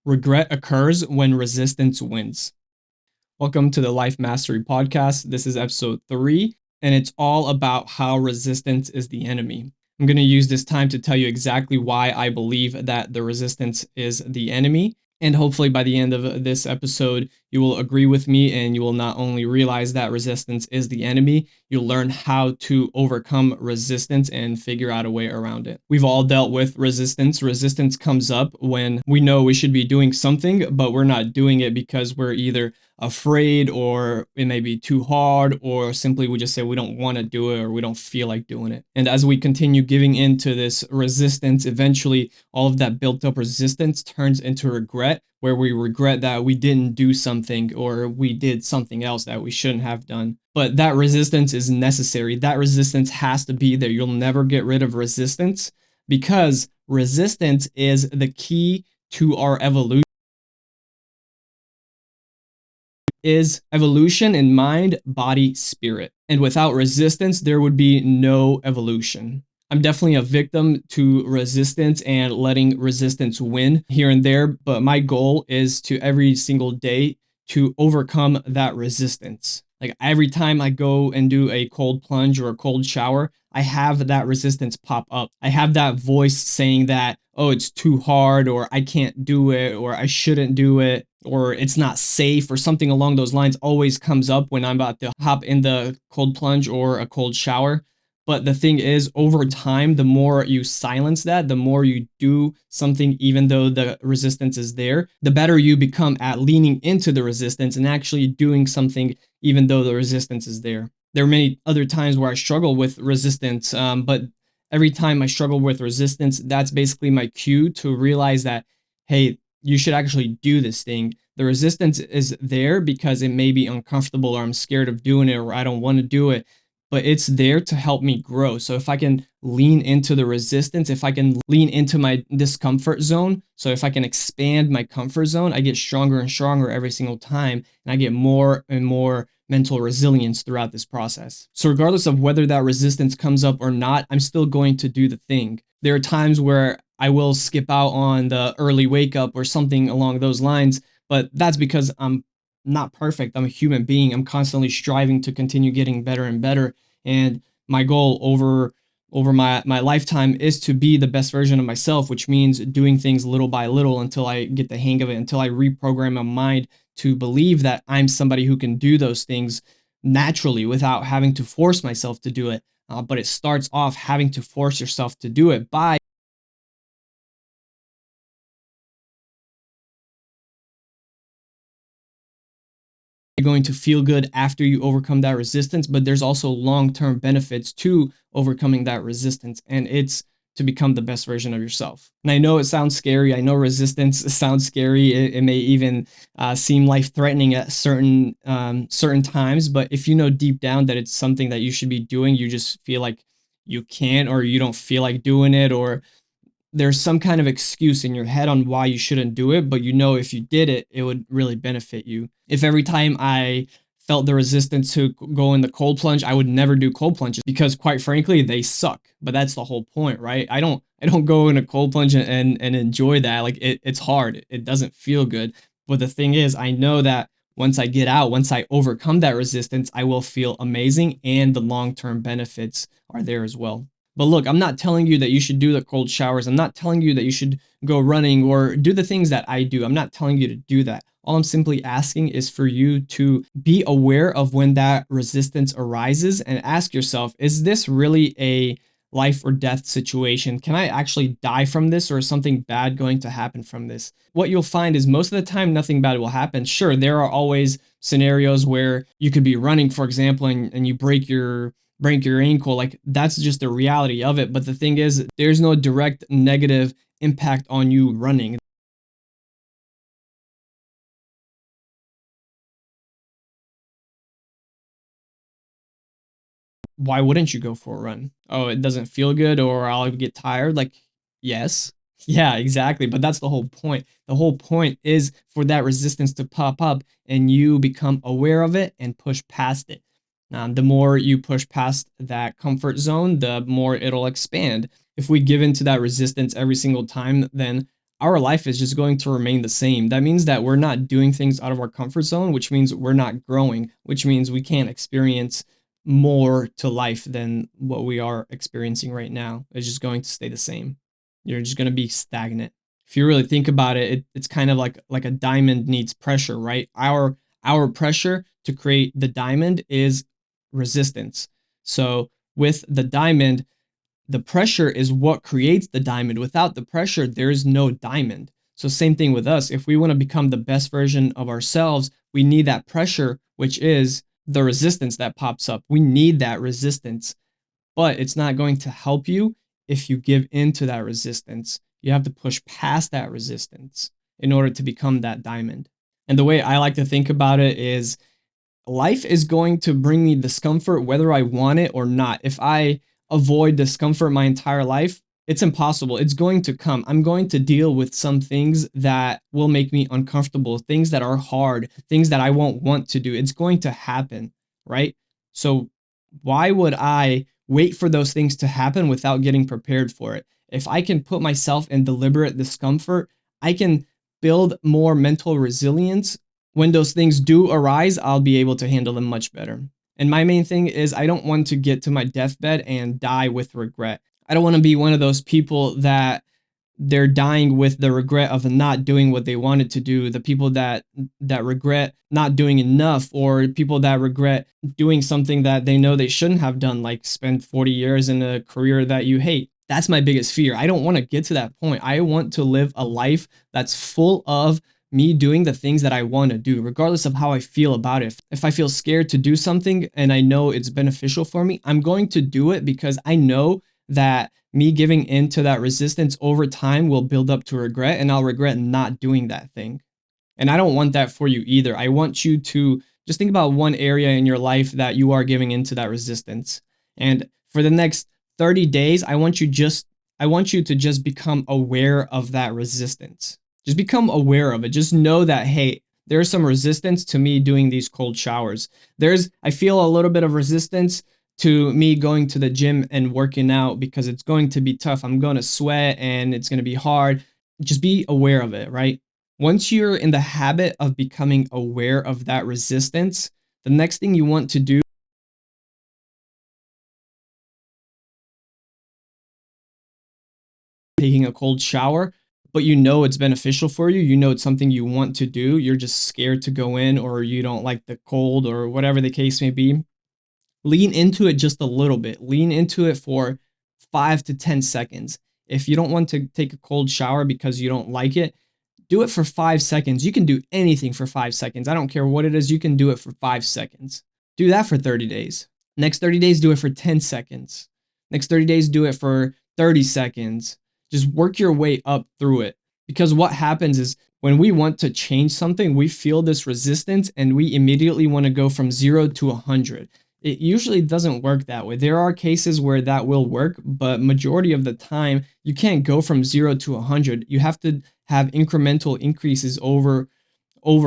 Regret occurs when resistance wins. Welcome to the Life Mastery Podcast. This is episode 3, and it's all about how resistance is the enemy. I'm going to use this time to tell you exactly why I believe that the resistance is the enemy. And hopefully, by the end of this episode, you will agree with me and you will not only realize that resistance is the enemy, you'll learn how to overcome resistance and figure out a way around it. We've all dealt with resistance. Resistance comes up when we know we should be doing something, but we're not doing it because we're either afraid or it may be too hard, or simply we just say we don't want to do it or we don't feel like doing it. And as we continue giving into this resistance, eventually all of that built up resistance turns into regret, where we regret that we didn't do something or we did something else that we shouldn't have done. But that resistance is necessary. That resistance has to be there. You'll never get rid of resistance because resistance is the key to our evolution. Is evolution in mind, body, spirit. And without resistance, there would be no evolution. I'm definitely a victim to resistance and letting resistance win here and there, but my goal is to every single day to overcome that resistance. Like every time I go and do a cold plunge or a cold shower, I have that resistance pop up. I have that voice saying that, oh, it's too hard, or I can't do it, or I shouldn't do it, or it's not safe, or something along those lines always comes up when I'm about to hop in the cold plunge or a cold shower. But the thing is, over time, the more you silence that, the more you do something, even though the resistance is there, the better you become at leaning into the resistance and actually doing something, even though the resistance is there. There are many other times where I struggle with resistance, but every time I struggle with resistance, that's basically my cue to realize that, hey, you should actually do this thing. The resistance is there because it may be uncomfortable, or I'm scared of doing it, or I don't want to do it, but it's there to help me grow. So if I can lean into the resistance, if I can lean into my discomfort zone, so if I can expand my comfort zone, I get stronger and stronger every single time, and I get more and more mental resilience throughout this process. So regardless of whether that resistance comes up or not, I'm still going to do the thing. There are times where I will skip out on the early wake up or something along those lines, but that's because I'm not perfect. I'm a human being. I'm constantly striving to continue getting better and better. And my goal over my lifetime is to be the best version of myself, which means doing things little by little until I get the hang of it, until I reprogram my mind to believe that I'm somebody who can do those things naturally without having to force myself to do it. But it starts off having to force yourself to do it by going to feel good after you overcome that resistance, but there's also long-term benefits to overcoming that resistance, and it's to become the best version of yourself. And I know it sounds scary. I know resistance sounds scary. It may even seem life-threatening at certain times, but if you know deep down that it's something that you should be doing, you just feel like you can't, or you don't feel like doing it, or there's some kind of excuse in your head on why you shouldn't do it, but you know if you did it, it would really benefit you. If every time I felt the resistance to go in the cold plunge, I would never do cold plunges because quite frankly, they suck. But that's the whole point, right? I don't go in a cold plunge and enjoy that. Like it's hard. It doesn't feel good. But the thing is, I know that once I get out, once I overcome that resistance, I will feel amazing and the long-term benefits are there as well. But look, I'm not telling you that you should do the cold showers. I'm not telling you that you should go running or do the things that I do. I'm not telling you to do that. All I'm simply asking is for you to be aware of when that resistance arises and ask yourself, is this really a life or death situation? Can I actually die from this, or is something bad going to happen from this? What you'll find is most of the time, nothing bad will happen. Sure, there are always scenarios where you could be running, for example, and you break your ankle. Like that's just the reality of it. But the thing is, there's no direct negative impact on you running. Why wouldn't you go for a run? Oh, it doesn't feel good, or I'll get tired. Like, yes. Yeah, exactly. But that's the whole point. The whole point is for that resistance to pop up and you become aware of it and push past it. The more you push past that comfort zone, the more it'll expand. If we give into that resistance every single time, then our life is just going to remain the same. That means that we're not doing things out of our comfort zone, which means we're not growing, which means we can't experience more to life than what we are experiencing right now. It's just going to stay the same. You're just going to be stagnant. If you really think about it, it's kind of like a diamond needs pressure, right? Our pressure to create the diamond is resistance. So with the diamond, the pressure is what creates the diamond. Without the pressure, there is no diamond. So same thing with us. If we want to become the best version of ourselves, we need that pressure, which is the resistance that pops up. We need that resistance, but it's not going to help you if you give in to that resistance. You have to push past that resistance in order to become that diamond. And the way I like to think about it is life is going to bring me discomfort whether I want it or not. If I avoid discomfort my entire life, it's impossible. It's going to come. I'm going to deal with some things that will make me uncomfortable, things that are hard, things that I won't want to do. It's going to happen, right? So why would I wait for those things to happen without getting prepared for it? If I can put myself in deliberate discomfort, I can build more mental resilience. When those things do arise, I'll be able to handle them much better. And my main thing is I don't want to get to my deathbed and die with regret. I don't want to be one of those people that they're dying with the regret of not doing what they wanted to do, the people that regret not doing enough, or people that regret doing something that they know they shouldn't have done, like spend 40 years in a career that you hate. That's my biggest fear. I don't want to get to that point. I want to live a life that's full of me doing the things that I want to do, regardless of how I feel about it. If I feel scared to do something and I know it's beneficial for me, I'm going to do it because I know that me giving in to that resistance over time will build up to regret, and I'll regret not doing that thing. And I don't want that for you either. I want you to just think about one area in your life that you are giving into that resistance. And for the next 30 days, I want you to just become aware of that resistance. Just become aware of it. Just know that, hey, there's some resistance to me doing these cold showers. I feel a little bit of resistance to me going to the gym and working out because it's going to be tough. I'm going to sweat and it's going to be hard. Just be aware of it, right? Once you're in the habit of becoming aware of that resistance, the next thing you want to do, taking a cold shower, but you know it's beneficial for you, you know it's something you want to do, you're just scared to go in or you don't like the cold or whatever the case may be. Lean into it just a little bit. Lean into it for 5 to 10 seconds. If you don't want to take a cold shower because you don't like it, do it for 5 seconds. You can do anything for 5 seconds. I don't care what it is, you can do it for 5 seconds. Do that for 30 days. Next 30 days, do it for 10 seconds. Next 30 days, do it for 30 seconds. Just work your way up through it. Because what happens is when we want to change something, we feel this resistance and we immediately want to go from 0 to 100. It usually doesn't work that way. There are cases where that will work, but majority of the time, you can't go from 0 to 100. You have to have incremental increases over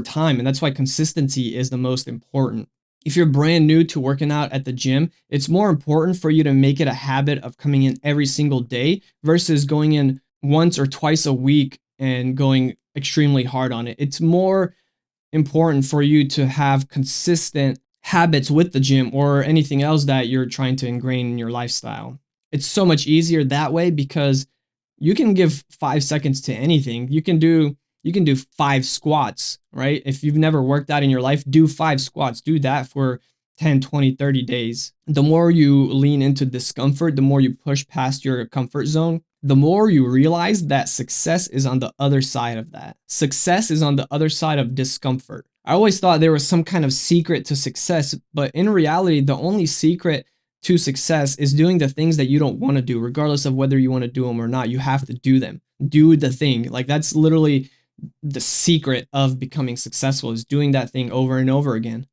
time, and that's why consistency is the most important. If you're brand new to working out at the gym, it's more important for you to make it a habit of coming in every single day versus going in once or twice a week and going extremely hard on it. It's more important for you to have consistent habits with the gym or anything else that you're trying to ingrain in your lifestyle. It's so much easier that way because you can give 5 seconds to anything. You can do 5 squats, right? If you've never worked out in your life, do 5 squats. Do that for 10, 20, 30 days. The more you lean into discomfort, the more you push past your comfort zone, the more you realize that success is on the other side of that. Success is on the other side of discomfort. I always thought there was some kind of secret to success, but in reality, the only secret to success is doing the things that you don't want to do, regardless of whether you want to do them or not. You have to do them. Do the thing. Like that's literally the secret of becoming successful is doing that thing over and over again.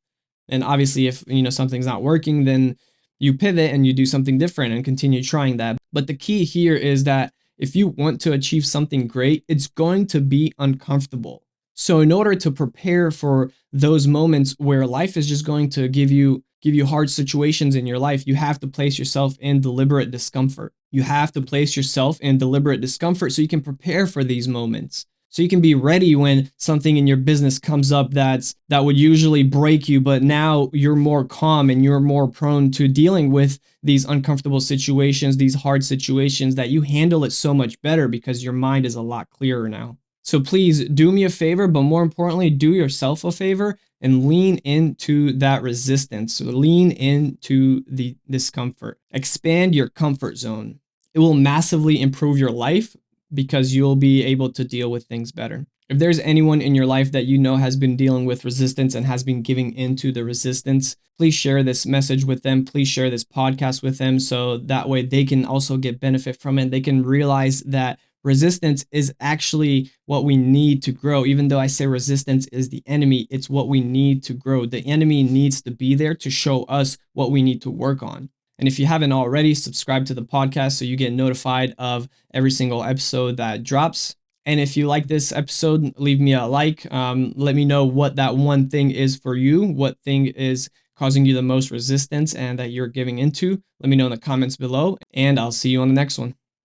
And obviously, if something's not working, then you pivot and you do something different and continue trying that. But the key here is that if you want to achieve something great, it's going to be uncomfortable. So in order to prepare for those moments where life is just going to give you hard situations in your life, you have to place yourself in deliberate discomfort. You have to place yourself in deliberate discomfort so you can prepare for these moments. So you can be ready when something in your business comes up that would usually break you, but now you're more calm and you're more prone to dealing with these uncomfortable situations, these hard situations, that you handle it so much better because your mind is a lot clearer now. So please do me a favor, but more importantly, do yourself a favor and lean into that resistance. So lean into the discomfort. Expand your comfort zone. It will massively improve your life because you'll be able to deal with things better. If there's anyone in your life that you know has been dealing with resistance and has been giving into the resistance, please share this message with them. Please share this podcast with them so that way they can also get benefit from it. They can realize that resistance is actually what we need to grow. Even though I say resistance is the enemy, it's what we need to grow. The enemy needs to be there to show us what we need to work on. And if you haven't already, subscribe to the podcast so you get notified of every single episode that drops. And if you like this episode, leave me a like. Let me know what that one thing is for you, what thing is causing you the most resistance and that you're giving into. Let me know in the comments below, and I'll see you on the next one.